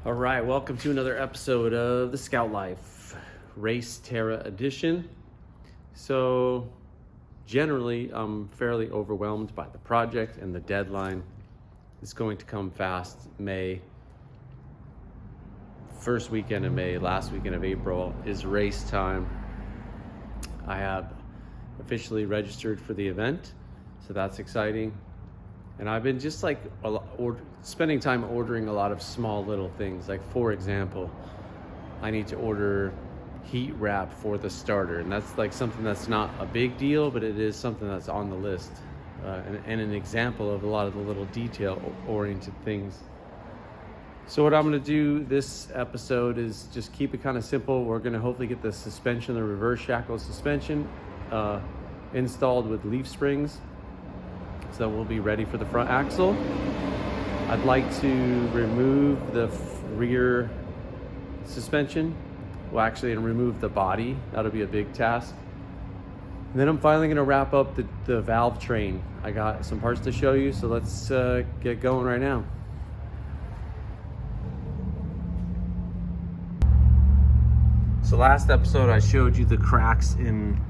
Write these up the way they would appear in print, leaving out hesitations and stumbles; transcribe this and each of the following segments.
All right, welcome to another episode of the Scout Life Race TERRA edition. So generally, I'm fairly overwhelmed by the project and the deadline. It's going to come fast. May, first weekend of May, last weekend of April is race time. I have officially registered for the event, so that's exciting. And I've been just like spending time ordering a lot of small little things. Like, for example, I need to order heat wrap for the starter. And that's like something that's not a big deal, but it is something that's on the list. And an example of a lot of the little detail-oriented things. So what I'm gonna do this episode is just keep it kind of simple. We're gonna hopefully get the suspension, the reverse shackle suspension, installed with leaf springs. So we'll be ready for the front axle. I'd like to remove the rear suspension. Well, actually, remove the body. That'll be a big task. And then I'm finally gonna wrap up the valve train. I got some parts to show you, so let's get going right now. So last episode, I showed you the cracks in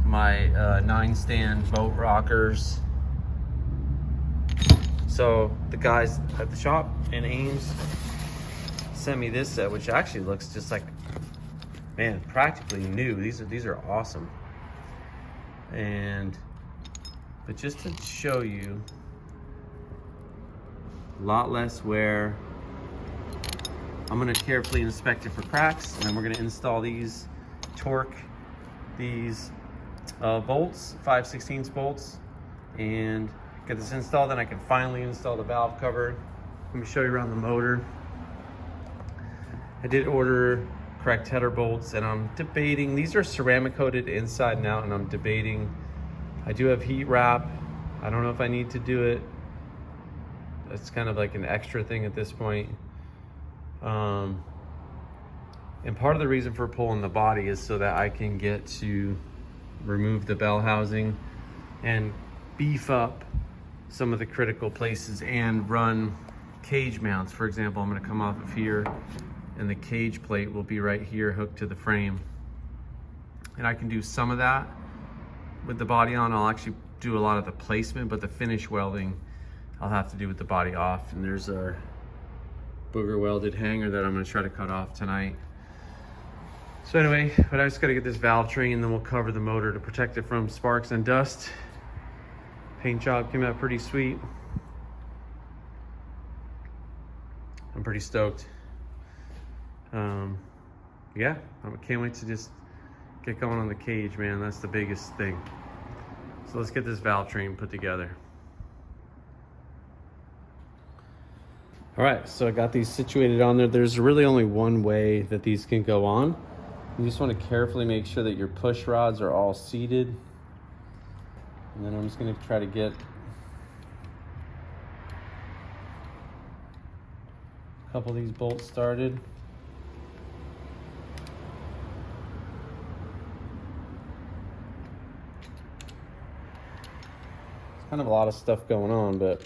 my 9-stand boat rockers. So the guys at the shop in Ames sent me this set, which actually looks just like, man, practically new. These are awesome. But just to show you, a lot less wear. I'm gonna carefully inspect it for cracks, and then we're gonna install these, torque these bolts, 5/16 bolts, and get this installed. Then I can finally install the valve cover. Let me show you around the motor. I did order correct header bolts, and I'm debating, these are ceramic coated inside and out, and I'm debating, I do have heat wrap. I don't know if I need to do it. That's kind of like an extra thing at this point. And part of the reason for pulling the body is so that I can get to remove the bell housing and beef up some of the critical places and run cage mounts. For example, I'm going to come off of here, and the cage plate will be right here hooked to the frame. And I can do some of that with the body on. I'll actually do a lot of the placement, but the finish welding I'll have to do with the body off. And there's our booger welded hanger that I'm going to try to cut off tonight. So anyway, but I just got to get this valve train, and then we'll cover the motor to protect it from sparks and dust. Paint job came out pretty sweet. I'm pretty stoked. Yeah, I can't wait to just get going on the cage, man. That's the biggest thing. So let's get this valve train put together. All right, so I got these situated on there. There's really only one way that these can go on. You just want to carefully make sure that your push rods are all seated. And then I'm just going to try to get a couple of these bolts started. It's kind of a lot of stuff going on, but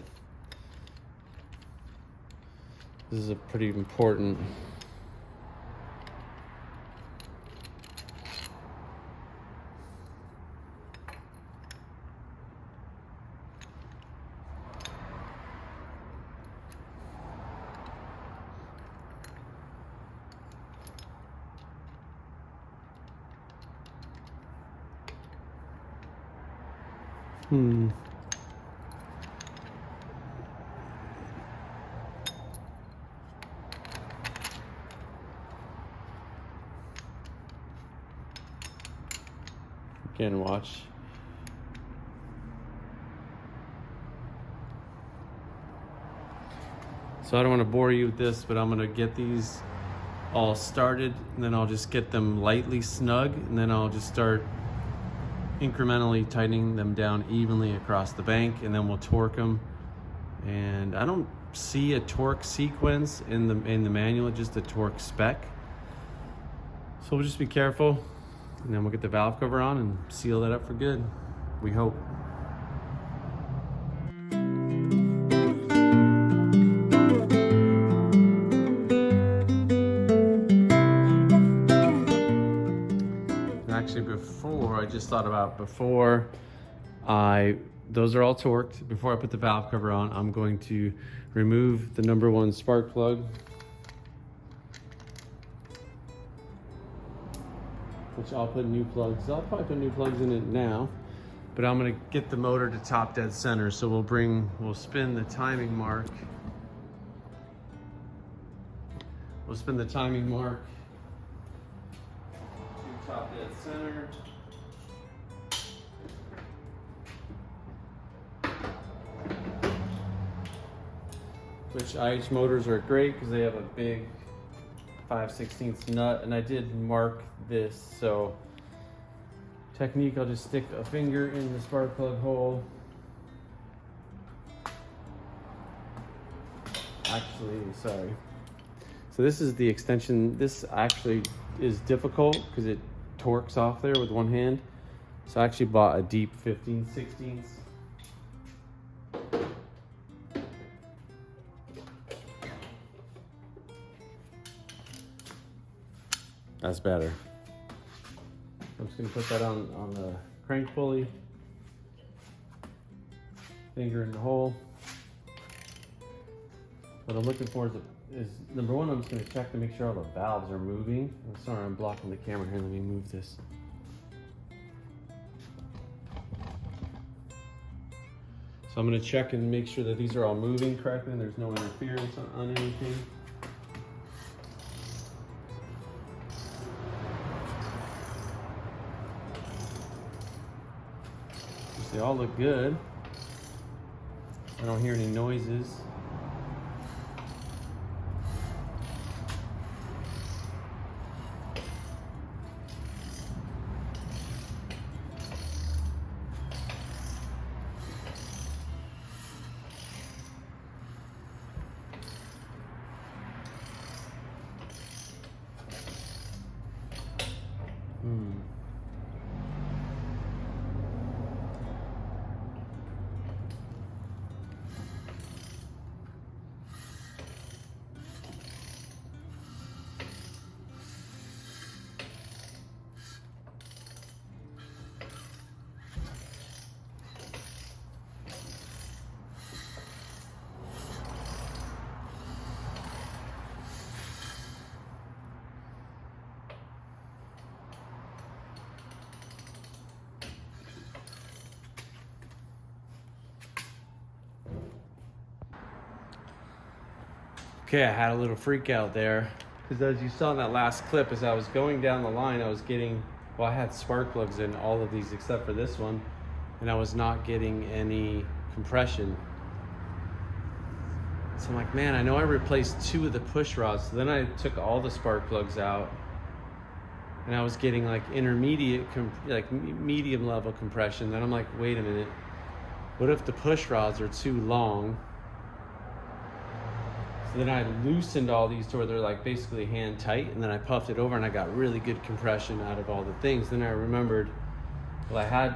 this is a pretty important. Again, watch. So I don't want to bore you with this, but I'm going to get these all started, and then I'll just get them lightly snug, and then I'll just start incrementally tightening them down evenly across the bank, and then we'll torque them. And I don't see a torque sequence in the manual, just a torque spec. So we'll just be careful, and then we'll get the valve cover on and seal that up for good, we hope. just thought about before those are all torqued. Before I put the valve cover on, I'm going to remove the number 1 spark plug, which I'll put new plugs. I'll probably put new plugs in it now, but I'm gonna get the motor to top dead center. So we'll spin the timing mark. We'll spin the timing mark to top dead center. Which IH motors are great because they have a big 5/16 nut, and I did mark this. So technique, I'll just stick a finger in the spark plug hole. Actually, sorry. So this is the extension. This actually is difficult because it torques off there with one hand. So I actually bought a deep 15/16. That's better. I'm just gonna put that on the crank pulley. Finger in the hole. What I'm looking for is number 1, I'm just gonna check to make sure all the valves are moving. I'm sorry, I'm blocking the camera here. Let me move this. So I'm gonna check and make sure that these are all moving correctly and there's no interference on anything. They all look good. I don't hear any noises. Okay, I had a little freak out there because as you saw in that last clip, as I was going down the line, I was getting, well, I had spark plugs in all of these except for this one, and I was not getting any compression. So I'm like, man, I know I replaced 2 of the push rods. So then I took all the spark plugs out, and I was getting like intermediate, like medium level compression. Then I'm like, wait a minute, what if the push rods are too long? So then I loosened all these to where they're like basically hand tight, and then I puffed it over and I got really good compression out of all the things. Then I remembered, well, I had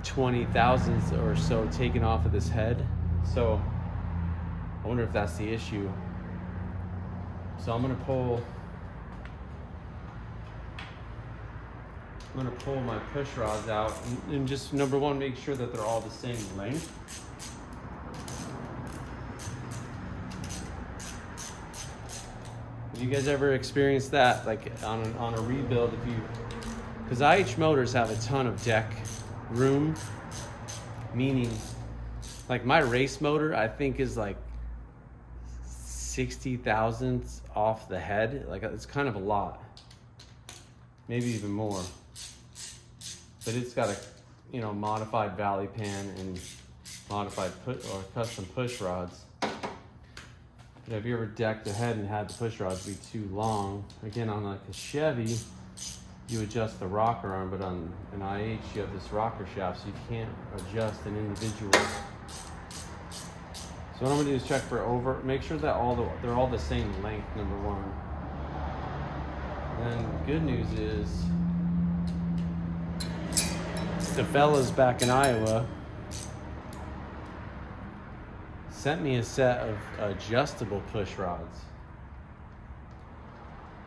20 thousandths or so taken off of this head. So I wonder if that's the issue. So I'm gonna pull my push rods out and just number 1, make sure that they're all the same length. Have you guys ever experienced that, like on a rebuild? Because IH motors have a ton of deck room, meaning like my race motor I think is like 60 thousandths off the head. Like it's kind of a lot, maybe even more. But it's got a modified valley pan and modified custom push rods. But have you ever decked the head and had the push rods be too long? Again, on like a Chevy, you adjust the rocker arm, but on an IH, you have this rocker shaft, so you can't adjust an individual. So what I'm gonna do is check for make sure that they're all the same length, number 1. And then good news is, the fellas back in Iowa sent me a set of adjustable push rods.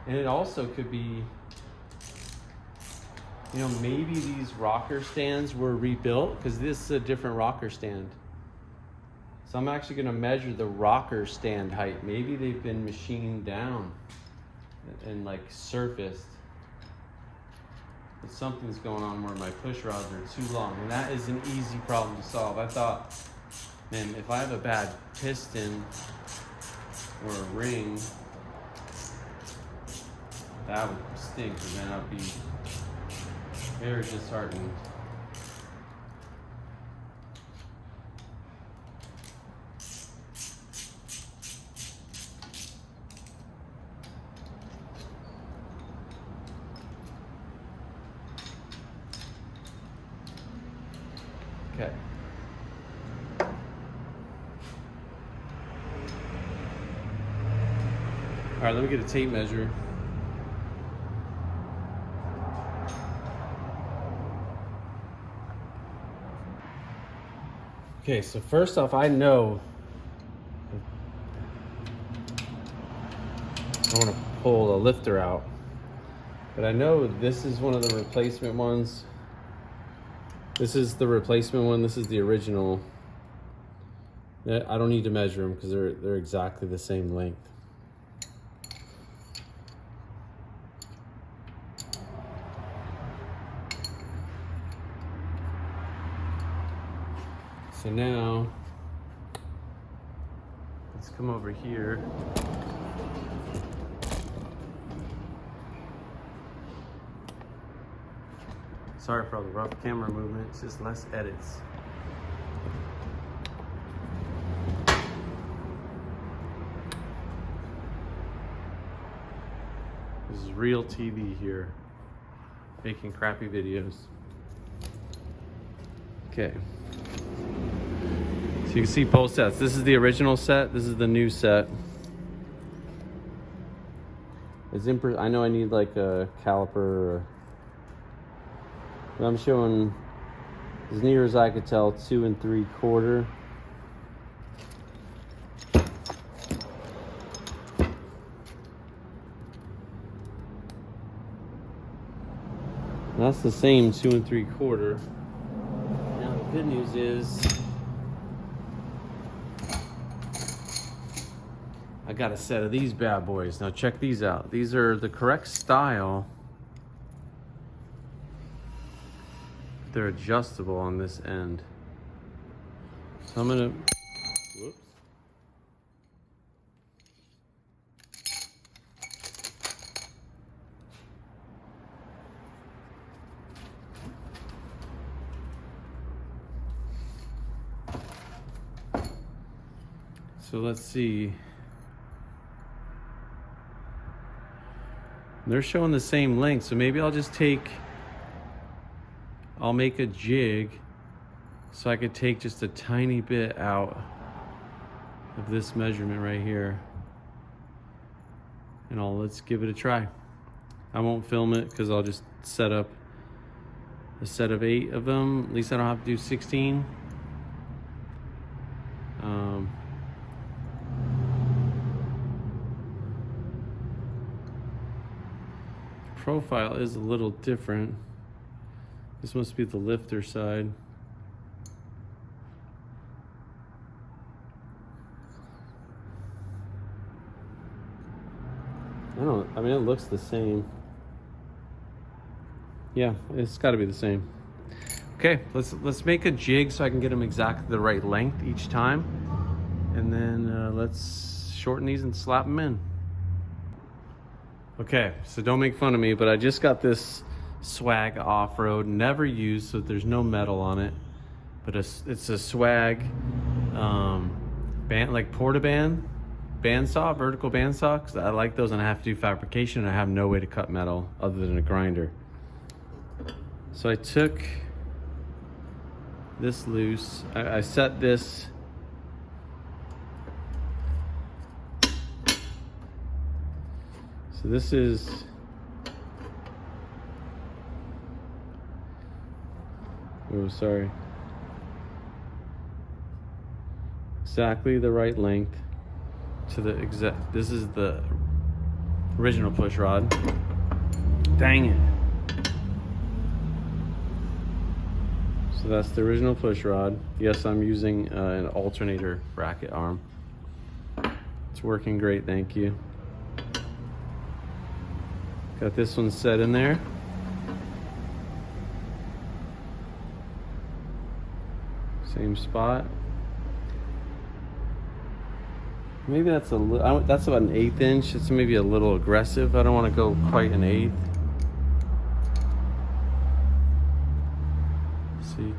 And it also could be You know, maybe these rocker stands were rebuilt because this is a different rocker stand. So I'm actually going to measure the rocker stand height. Maybe they've been machined down and like surfaced. But something's going on where my push rods are too long, and that is an easy problem to solve. I thought, man, if I have a bad piston or a ring, that would stink, and then I'd be very disheartened. Okay. All right, let me get a tape measure. Okay, so first off, I know I want to pull the lifter out, but I know this is one of the replacement ones. This is the replacement one. This is the original. I don't need to measure them because they're exactly the same length. So now, let's come over here. Sorry for all the rough camera movement, it's just less edits. This is real TV here, making crappy videos. Okay. So you can see both sets. This is the original set, this is the new set. It's I know I need like a caliper, but I'm showing, as near as I could tell, 2 3/4. That's the same 2 3/4. Now the good news is I got a set of these bad boys. Now check these out. These are the correct style. They're adjustable on this end. So I'm gonna, whoops. So let's see. They're showing the same length, so maybe I'll just I'll make a jig so I could take just a tiny bit out of this measurement right here. And let's give it a try. I won't film it because I'll just set up a set of 8 of them. At least I don't have to do 16. Profile is a little different. This must be the lifter side. I mean, it looks the same. Yeah, it's got to be the same. Okay, let's make a jig so I can get them exactly the right length each time, and then let's shorten these and slap them in. Okay, so don't make fun of me, but I just got this Swag off-road, never used, so there's no metal on it, but it's a Swag band, like portaband bandsaw, vertical bandsaw, because I like those and I have to do fabrication and I have no way to cut metal other than a grinder. So I took this loose, I set this so this is sorry, exactly the right length to the exact, this is the original push rod. Dang it. So that's the original push rod. Yes, I'm using an alternator bracket arm. It's working great, thank you. Got this one set in there. Same spot. Maybe that's that's about an 1/8 inch. It's maybe a little aggressive. I don't want to go quite an 1/8. See.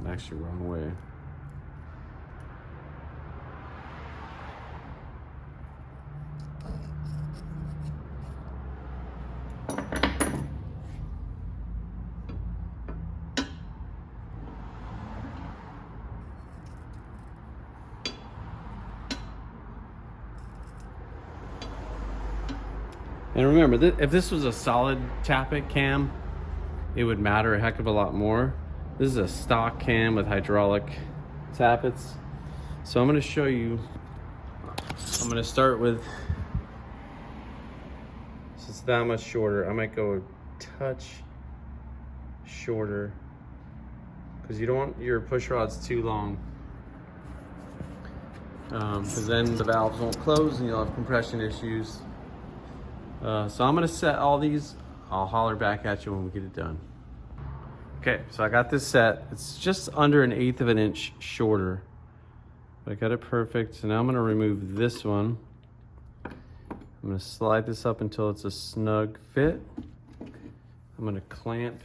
Actually, wrong way. And remember, if this was a solid tappet cam, it would matter a heck of a lot more. This is a stock cam with hydraulic tappets. So I'm going to show you, I'm going to start with, since it's that much shorter, I might go a touch shorter because you don't want your push rods too long. Because then the valves won't close and you'll have compression issues. So I'm gonna set all these. I'll holler back at you when we get it done. Okay, so I got this set. It's just under an 1/8 of an inch shorter. But I got it perfect. So now I'm gonna remove this one. I'm gonna slide this up until it's a snug fit. I'm gonna clamp.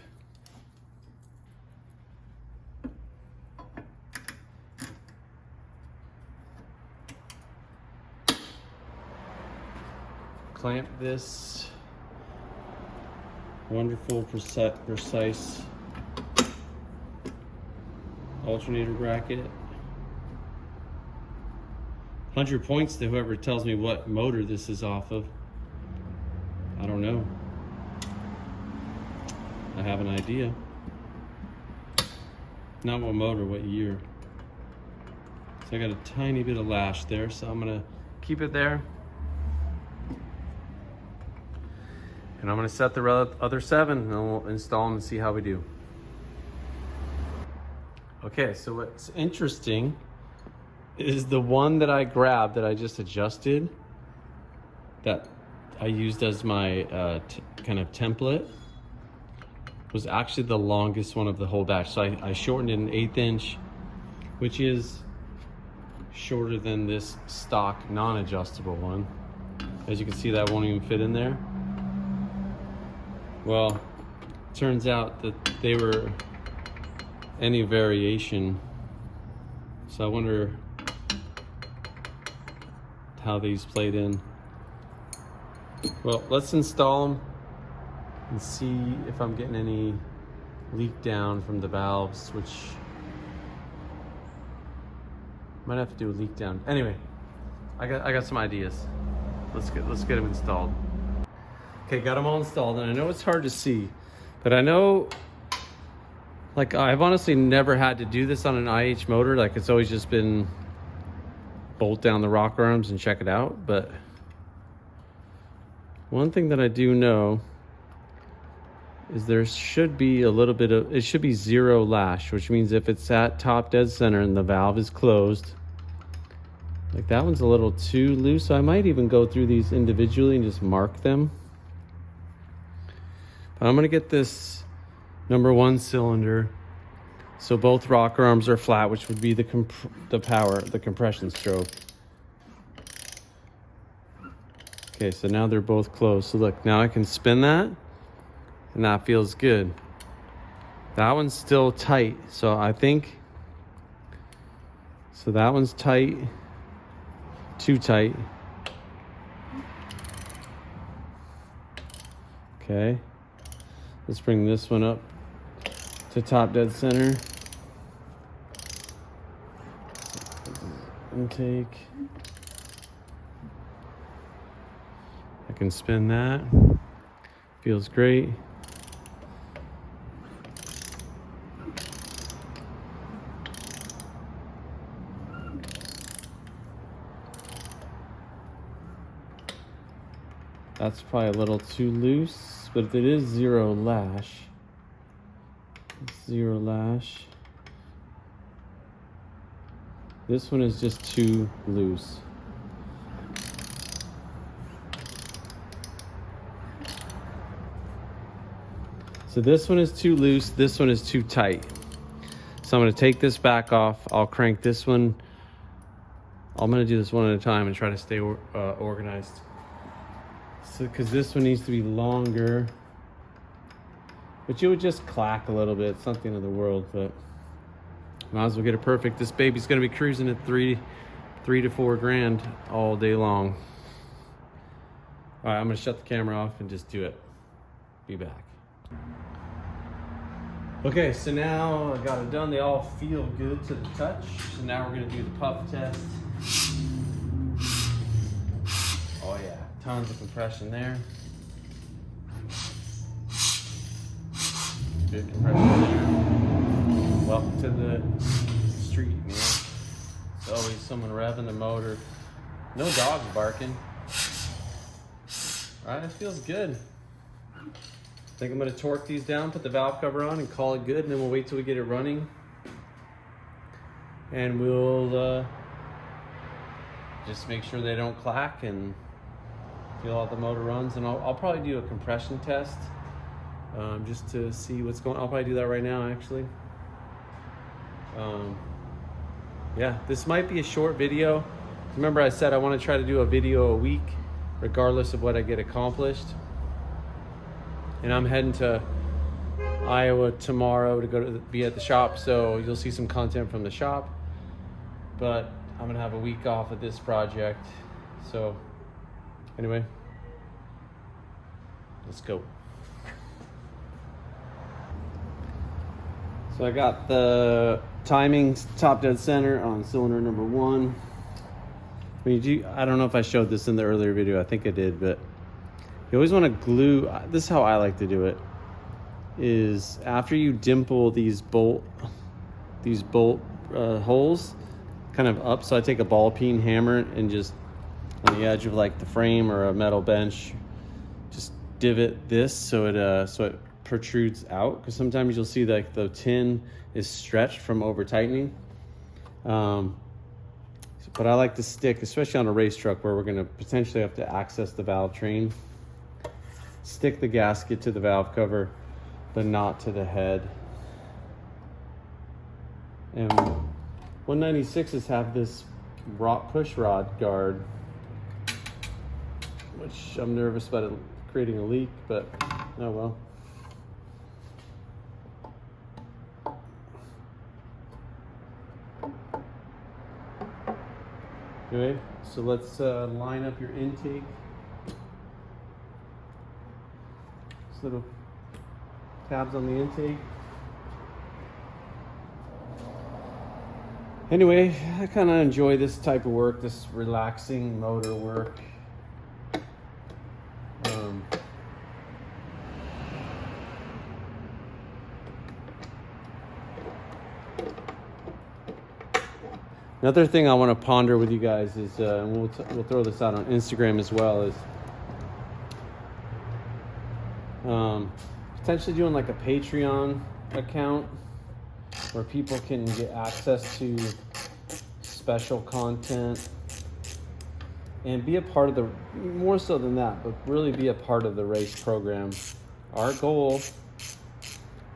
Clamp this wonderful, precise alternator bracket. 100 points to whoever tells me what motor this is off of. I don't know. I have an idea. Not what motor, what year. So I got a tiny bit of lash there, so I'm gonna keep it there. And I'm gonna set the other 7 and then we'll install them and see how we do. Okay, so what's interesting is the one that I grabbed that I just adjusted, that I used as my kind of template, was actually the longest one of the whole batch. So I shortened it an 1/8 inch, which is shorter than this stock non-adjustable one. As you can see, that won't even fit in there. Well, turns out that they were any variation. So I wonder how these played in. Well, let's install them and see if I'm getting any leak down from the valves, which might have to do a leak down. Anyway, I got some ideas. Let's get them installed. Okay, got them all installed, and I know it's hard to see, but I know, like, I've honestly never had to do this on an IH motor. Like, it's always just been bolt down the rocker arms and check it out. But one thing that I do know is there should be a little bit of, it should be 0 lash, which means if it's at top dead center and the valve is closed, like that one's a little too loose. So I might even go through these individually and just mark them. But I'm gonna get this #1 cylinder so both rocker arms are flat, which would be the compression stroke. Okay, so now they're both closed. So look, now I can spin that, and that feels good. That one's still tight, so I think, so that one's tight, too tight. Okay, let's bring this one up to top dead center. Intake. I can spin that. Feels great. That's probably a little too loose, but it is zero lash. Zero lash. This one is just too loose. So this one is too loose, this one is too tight. So I'm gonna take this back off. I'll crank this one. I'm gonna do this one at a time and try to stay organized. So, cause this one needs to be longer, but you would just clack a little bit. It's not the end of the world, but might as well get it perfect. This baby's gonna be cruising at three to 4 grand all day long. All right, I'm gonna shut the camera off and just do it. Be back. Okay, so now I got it done. They all feel good to the touch. So now we're gonna do the puff test. Oh yeah, tons of compression there. Good compression there. Welcome to the street, man. There's always someone revving the motor. No dogs barking. All right, it feels good. I think I'm gonna torque these down, put the valve cover on and call it good, and then we'll wait till we get it running. And we'll just make sure they don't clack and feel how the motor runs. And I'll probably do a compression test just to see what's going on. I'll probably do that right now, actually. Yeah, this might be a short video. Remember I said I wanna try to do a video a week, regardless of what I get accomplished. And I'm heading to Iowa tomorrow to be at the shop, so you'll see some content from the shop. But I'm gonna have a week off of this project. So anyway, let's go. So I got the timings top dead center on cylinder number 1. I don't know if I showed this in the earlier video, I think I did, but you always want to glue. This is how I like to do it, is after you dimple these bolt holes kind of up. So I take a ball peen hammer and just on the edge of like the frame or a metal bench, just divot this so it protrudes out, because sometimes you'll see like the tin is stretched from over tightening. But I like to stick, especially on a race truck where we're going to potentially have to access the valve train, stick the gasket to the valve cover, but not to the head. And 196s have this push rod guard, which I'm nervous about it creating a leak, but oh well. Anyway, so let's line up your intake. This little tabs on the intake. Anyway, I kind of enjoy this type of work, this relaxing motor work. Another thing I want to ponder with you guys is, and we'll throw this out on Instagram as well, is potentially doing like a Patreon account where people can get access to special content and be a part of the, more so than that, but really be a part of the race program. Our goal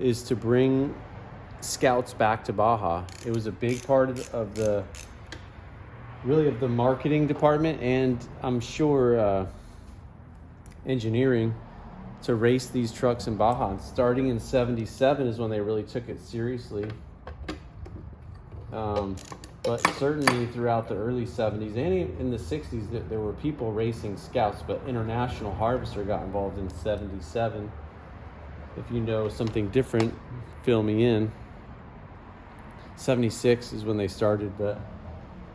is to bring scouts back to Baja. It was a big part of the marketing department, and I'm sure engineering, to race these trucks in Baja. And starting in '77 is when they really took it seriously. But certainly throughout the early '70s and in the '60s, there were people racing scouts, but International Harvester got involved in '77. If you know something different, fill me in. 76 is when they started, but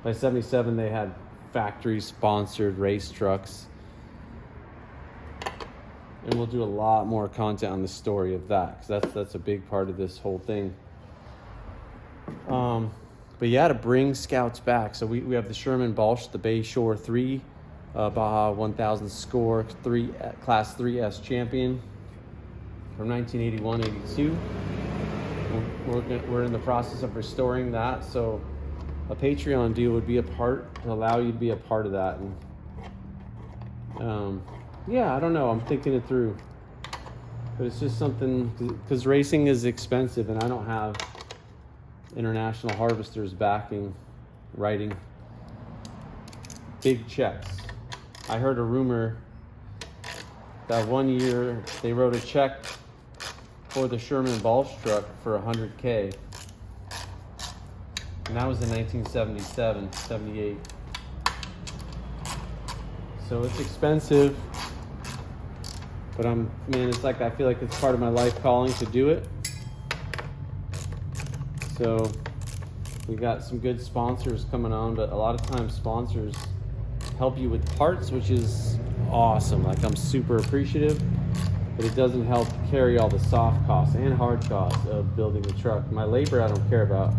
by 77 they had factory-sponsored race trucks. And we'll do a lot more content on the story of that, because that's a big part of this whole thing. But yeah, to bring scouts back. So we have the Sherman Balch, the Bayshore 3 Baja 1000 score, class 3S champion from 1981-82. We're in the process of restoring that, so a Patreon deal would be to allow you to be a part of that. And yeah, I don't know, I'm thinking it through, but it's just something, because racing is expensive and I don't have international harvesters writing big checks. I heard a rumor that one year they wrote a check for the Sherman Balch truck for $100K. And that was in 1977, 78. So it's expensive, but it's like, I feel like it's part of my life calling to do it. So we got some good sponsors coming on, but a lot of times sponsors help you with parts, which is awesome. Like, I'm super appreciative, but it doesn't help carry all the soft costs and hard costs of building the truck. My labor I don't care about.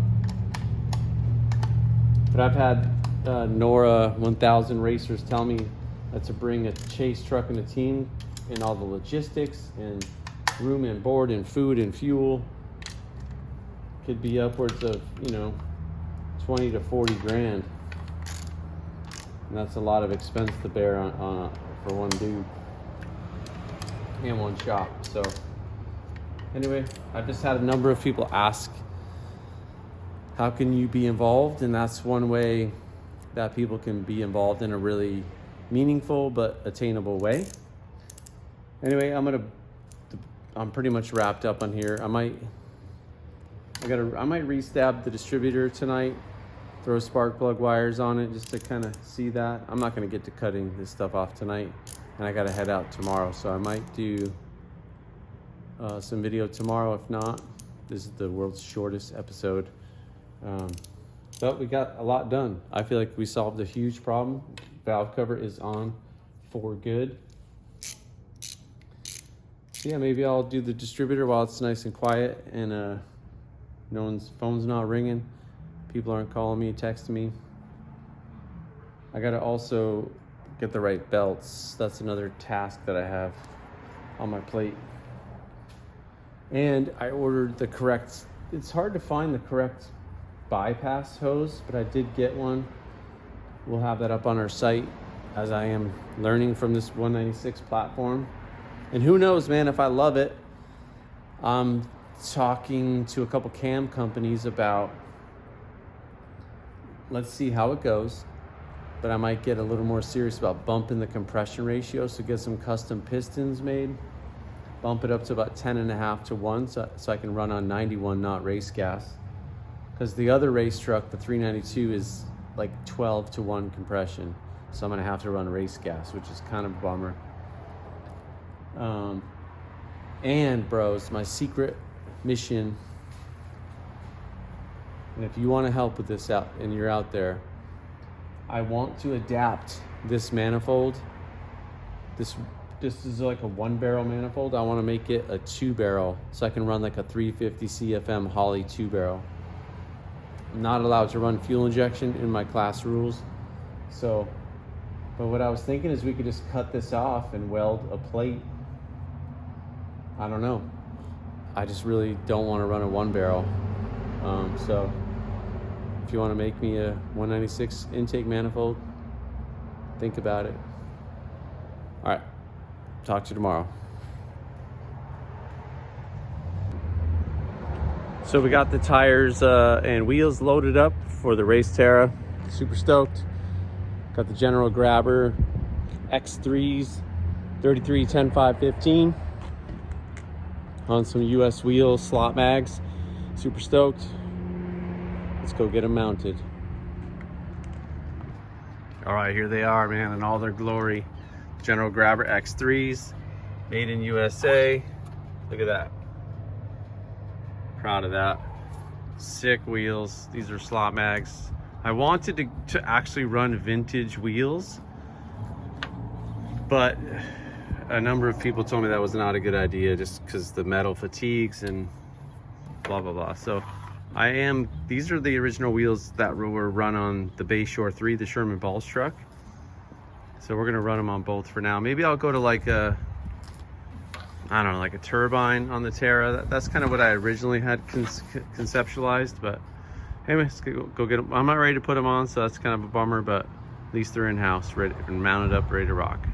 But I've had Norra 1000 racers tell me that to bring a chase truck and a team and all the logistics and room and board and food and fuel could be upwards of, 20 to 40 grand. And that's a lot of expense to bear for one dude and one shop. So anyway, I've just had a number of people ask, how can you be involved? And that's one way that people can be involved in a really meaningful but attainable way. Anyway, I'm pretty much wrapped up on here. I might re-stab the distributor tonight, throw spark plug wires on it just to kind of see that. I'm not going to get to cutting this stuff off tonight, and I got to head out tomorrow, so I might do some video tomorrow. If not, this is the world's shortest episode. But we got a lot done. I feel like we solved a huge problem. Valve cover is on for good. So yeah, maybe I'll do the distributor while it's nice and quiet and no one's phone's not ringing. People aren't calling me, texting me. I gotta also get the right belts. That's another task that I have on my plate. And I ordered the correct, it's hard to find the correct bypass hose, but I did get one. We'll have that up on our site as I am learning from this 196 platform. And who knows, man, if I love it. I'm talking to a couple cam companies about, let's see how it goes, but I might get a little more serious about bumping the compression ratio, so get some custom pistons made, bump it up to about 10.5 to 1 so I can run on 91 knot race gas, because the other race truck, the 392, is like 12 to 1 compression, so I'm gonna have to run race gas, which is kind of a bummer. And bros, my secret mission, and if you want to help with this out and you're out there, I want to adapt this manifold. This is like a 1-barrel manifold. I want to make it a 2-barrel so I can run like a 350 CFM Holley 2-barrel. I'm not allowed to run fuel injection in my class rules. So, but what I was thinking is we could just cut this off and weld a plate. I don't know. I just really don't want to run a 1-barrel. So if you want to make me a 196 intake manifold, think about it. All right, talk to you tomorrow. So we got the tires and wheels loaded up for the race TERRA. Super stoked. Got the General Grabber X3s 33 10 5 15 on some US wheels, slot mags. Super stoked. Let's go get them mounted. All right, here they are, man, in all their glory. General Grabber X3s, made in USA. Look at that. Proud of that. Sick wheels. These are slot mags. I wanted to actually run vintage wheels, but a number of people told me that was not a good idea just because the metal fatigues and blah, blah, blah. So these are the original wheels that were run on the Bayshore 3, the Sherman Balch truck. So we're gonna run them on bolts for now. Maybe I'll go to like a, I don't know, like a turbine on the TERRA. That's kind of what I originally had conceptualized, but anyway, let's go get them. I'm not ready to put them on, so that's kind of a bummer, but at least they're in-house, ready and mounted up, ready to rock.